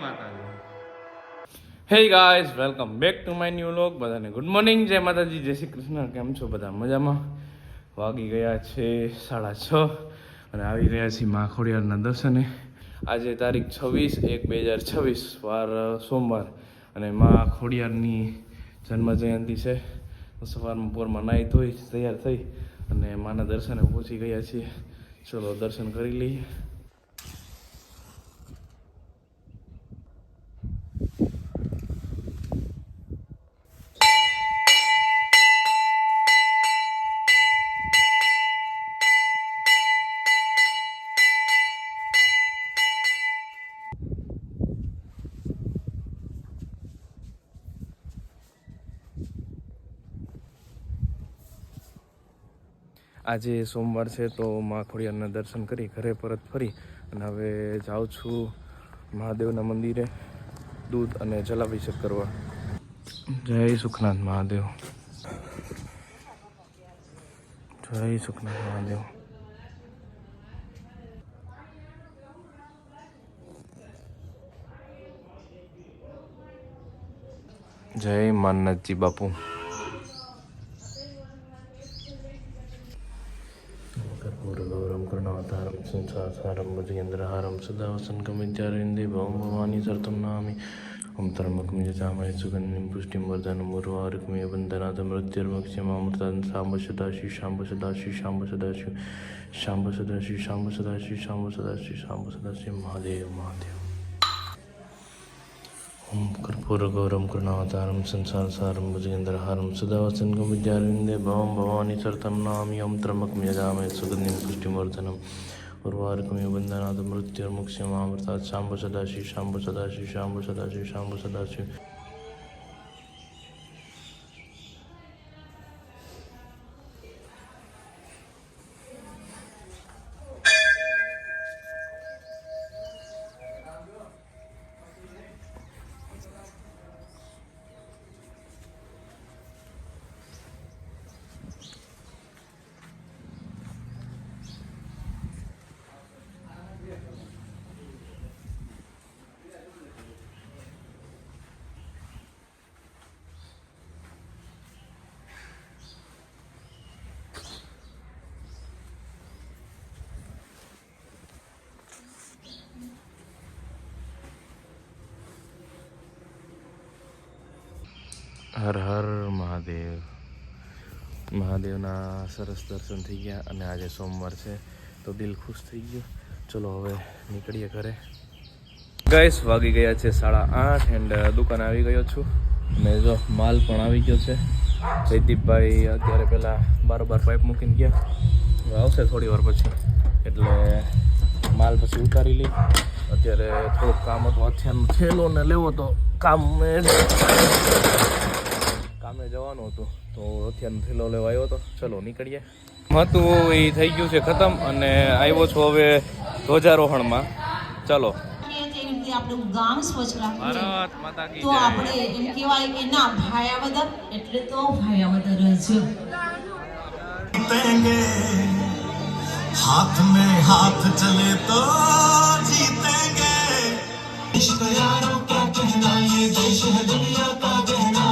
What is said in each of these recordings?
માતાજી. Hey guys, welcome back to my new vlog. બધાને good morning, જય માતાજી, જય શ્રી કૃષ્ણ. કેમ છો બધા? મજામાં? વાગી ગયા છે 6:30 અને આવી રહ્યા છીએ મા ખોડિયારના દર્શને. આજે તારીખ 26/1/2026, વાર સોમવાર, અને મા ખોડિયારની જન્મ જયંતિ છે. સવારમાં પોરમાં નાહી ધોઈ તૈયાર થઈ અને માના દર્શને પહોંચી ગયા છીએ. ચલો દર્શન કરી લઈએ. આજે સોમવાર છે તો મા ખોડિયારના દર્શન કરી ઘરે પરત ફરી અને હવે જાઉં છું મહાદેવના મંદિરે દૂધ અને જલાભિષેક કરવા. જય સુખનાથ મહાદેવ, જય સુખનાથ મહાદેવ. જય માનનાથજી બાપુ. कर्पूरगौरम करुणावतारम संसारसारम भुजगेन्द्रहारम सदा वसन्कमित्यारविन्दे भवं भवानी सर्तं नामि. ओम त्र्यम्बकं यजामहे सुगन्धिं पुष्टिं वर्धनं उर्वारुकमिव बन्धनात् मृत्युर्मुक्षयमामृतात् साम्ब सदाशिव शाम्ब सदाशिव शाम्ब सदाशिव शाम्ब सदाशिव शाम्ब सदाशिव शाम्ब सदाशिव शाम्ब सदाशिव महादेव महादेव. ओम कर्पूरगौरम करुणावतारम संसारसारम भुजगेन्द्रहारम सदा वसन्कमित्यारविन्दे भवं भवानी सर्तं नामि. ओम त्र्यम्बकं यजामहे सुगन्धिं पुष्टिवर्धनम् उर्वारुकमिव बन्धनात् मृत्युर्मुक्षयमामृतात् साम्ब सदाशिव शाम्ब सदाशिव शाम्ब सदाशिव शाम्ब सदाशिव. હર હર મહાદેવ. મહાદેવના સરસ દર્શન થઈ ગયા અને આજે સોમવાર છે તો દિલ ખુશ થઈ ગયું. ચલો હવે નીકળીએ ઘરે. ગાઈસ, વાગી ગયા છે 8:30 એન્ડ દુકાને આવી ગયો છું અને જો માલ પણ આવી ગયો છે. જયદીપભાઈ અત્યારે પહેલાં બારોબાર પાઇપ મૂકીને ગયા, આવશે થોડી વાર પછી, એટલે માલ પછી ઉતારી લઈ. અત્યારે થોડુંક કામ હતું, અત્યારનો થેલો ને લેવો તો કામે જવાનું હતું તો અત્યારનો થેલો લેવા આવ્યો હતો. ચલો નીકળીએ. હતું એ થઈ ગયું છે ખતમ અને આવ્યો છું હવે ધ્વજારોહણમાં. ચલો. આપણું ગામ સ્વચ્છ રાખવું ભારત માતા કી તો આપણે એમ કહેવાય કે ના ભાયાવદર એટલે તો ભાયાવદર જ. हाथ में हाथ चले तो जीतेंगे. इश्क यारों क्या कहना, ये देश है दुनिया का गहना.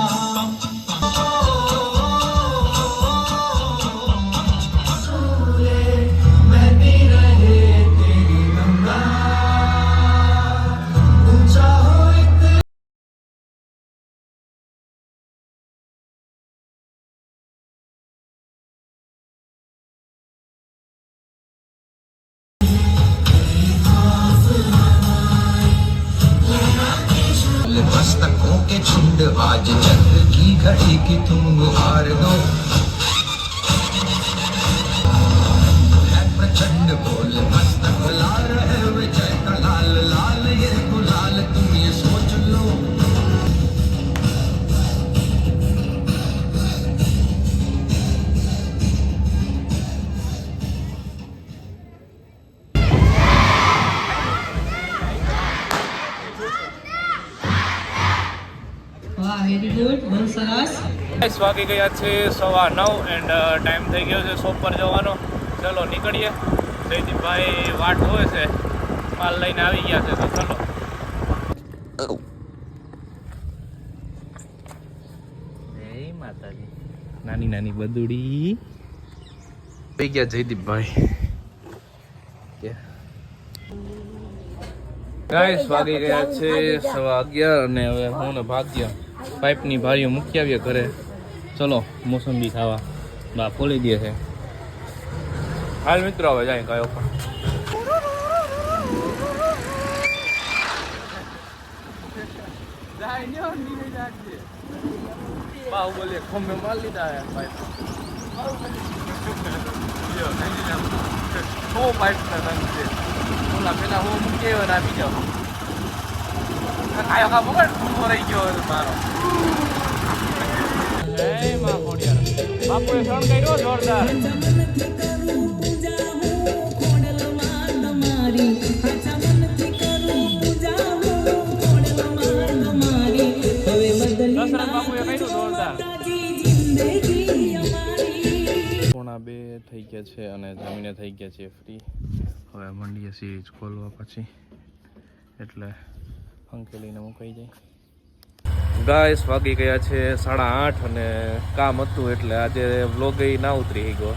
मस्तकों के झुंड आज चंद्र की घड़ी की तुम गुहार दो. है प्रचंड बोल मस्तक ला रहे विजय का लाल लाल ये गुलाल तुम ये सोच लो. વેરી ગુડ, બહુ સરસ. વાગી ગયા છે 9:15 એન્ડ ટાઈમ થઈ ગયો છે શોપ પર જવાનો. ચલો નીકળીએ. જયદીપભાઈ વાટ જોવે છે, માલ લઈને આવી ગયા છે તો ચલો. જય માતાજી. નાની નાની બદુડી થઈ ગયા જયદીપભાઈ. ગાઈસ વાગી ગયા છે 11:15 અને હવે હું ને ભાગ્ય પાઇપની ભારીઓ મૂકી આવીએ ઘરે. ચલો મોસંબી ખાવા બા ખોલી દે છે. હાલ મિત્રો હવે જાય કયો પણ બાહુબલી ખંભે માર લીધા હે પાઇપ. પાઇપ ના રંગ છે ઓલા પેલા હું મૂકી આવ્યો ને આપી જાઓ. ખાયો ખા પકડ ઉભો રહી ગયો મારો. જય માં ખોડિયાર. બાપુએ શણ કર્યો જોરદાર. પોણા 2 થઈ ગયા છે અને જમીને થઈ ગયા છે ફ્રી. હવે મંડીએ સિરીઝ ખોલવા પછી એટલે અંકેલીને મુકાઈ જાય. ગાઈસ વાગી ગયા છે 8:30 અને કામ હતું એટલે આજે વ્લોગ ના ઉતરી ગયો.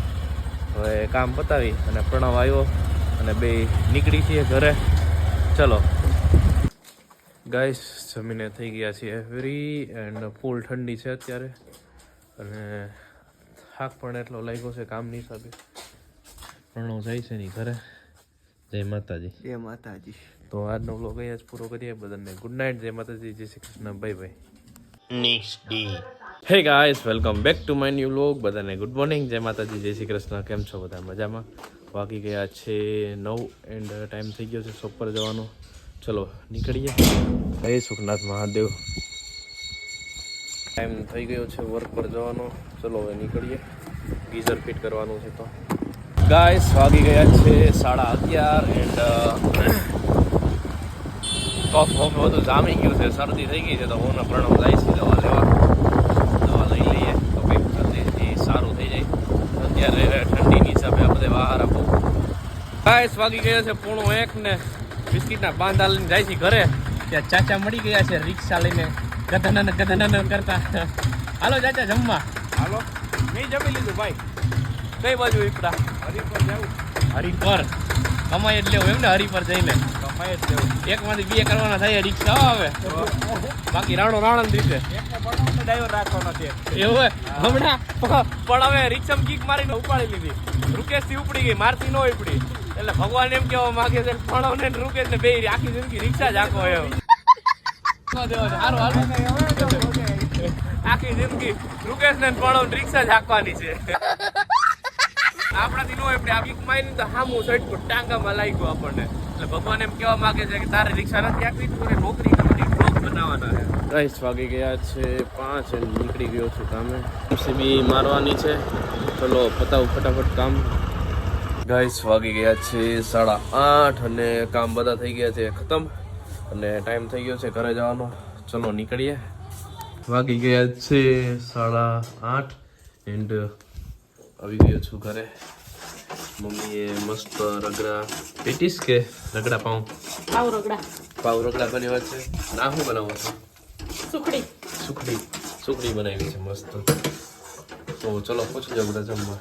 હવે કામ પતાવી અને પ્રણવ આવ્યો અને બે નીકળી છીએ ઘરે. ચલો ગાઈસ જમીને થઈ ગયા છીએ ફ્રી એન્ડ ફૂલ ઠંડી છે અત્યારે અને થાક પણ એટલો લાગ્યો છે કામની હિસાબે. પ્રણવ જાય છે ની ઘરે. જય માતાજી. જય માતાજી. તો આજનો વ્લોગ અહીંયા જ પૂરો કરીએ. બધાને ગુડ નાઇટ. જય માતાજી. જય Shri Krishna. Bye bye. Next day. હે guys welcome back to my new vlog. બધાને ગુડ મોર્નિંગ. જય માતાજી. જય શ્રી કૃષ્ણ. કેમ છો બધા? મજામાં? વાગી ગયા છે 9 એન્ડ ટાઈમ થઈ ગયો છે શોપ પર જવાનો. ચલો નીકળીએ. જય સુખનાથ મહાદેવ. ટાઈમ થઈ ગયો છે વર્ક પર જવાનો. ચલો હવે નીકળીએ. ગીઝર ફિટ કરવાનું છે તો. ગાઈસ વાગી ગયા છે 11:30 એન્ડ કફ વફ બધું જામી ગયું છે. શરદી થઈ ગઈ છે તો હું પ્રણવ જાય છે દવા લેવા. દવા લઈ લઈએ તો કંઈક જલ્દીથી સારું થઈ જાય. અત્યારે ઠંડીની હિસાબે આ બધે બહાર આપું. ગાઈસ વાગી ગયા છે 1:30 ને બિસ્કિટના બાંધા લઈને જાય છે ઘરે. ત્યાં ચાચા મળી ગયા છે રિક્ષા લઈને ગધનન કરતા. હાલો ચાચા જમવા. હાલો નહીં જમી લીધું ભાઈ. કઈ બાજુ વિપરા? હરિપર જાવ. હરિપર કમાઈ જ લેવું એમ ને? હરિપર જઈને કમાઈ જ લેવું. એકમાંથી 2 કરવાના થાય રિક્ષા હવે. બાકી રાણો રાણા દીધે ડ્રાઈવર રાખવાનો છે એવું હમણાં પણ હવે રિક્ષામાં કીક મારીને ઉપાડી લીધી. રૂકેશથી ઉપડી ગઈ, મારથી ન ઉપડી. એટલે ભગવાન એમ કહેવા માંગે છે પ્રણવને ને રૂકેશને બે આખી જિંદગી રિક્ષા જ આખો એમ. આખી જિંદગી રૂકેશને પ્રણવ રિક્ષા જ હાંકવાની છે. આપણાથી નો આપણે આ વીક મારી તો હામું સાઈડ પર ટાંગામાં લાગી ગયો આપણને. એટલે ભગવાન એમ કહેવા માંગે છે કે તારે રિક્ષા નથી આપવી, તું નોકરી કરવાની, બ્લોગ બનાવવાના છે. ગાઈસ વાગી ગયા છે 5 અને નીકળી ગયો છું કામે. સીબી મારવાની છે. ચલો પતાવું ફટાફટ કામ. ગાઈસ વાગી ગયા છે 8:30 અને કામ બધા થઈ ગયા છે ખતમ અને ટાઈમ થઈ ગયો છે ઘરે જવાનો. ચલો નીકળીએ. વાગી ગયા છે 8:30 એન્ડ આવી ગયો છું ઘરે. મમ્મીએ મસ્ત રગડા પેટીસ કે રગડા પાઉં રગડા બનાવ્યા છે. ના શું બનાવો છો? સુખડી બનાવી છે મસ્ત. તો ચલો પૂછી જાવ બધા જમવા.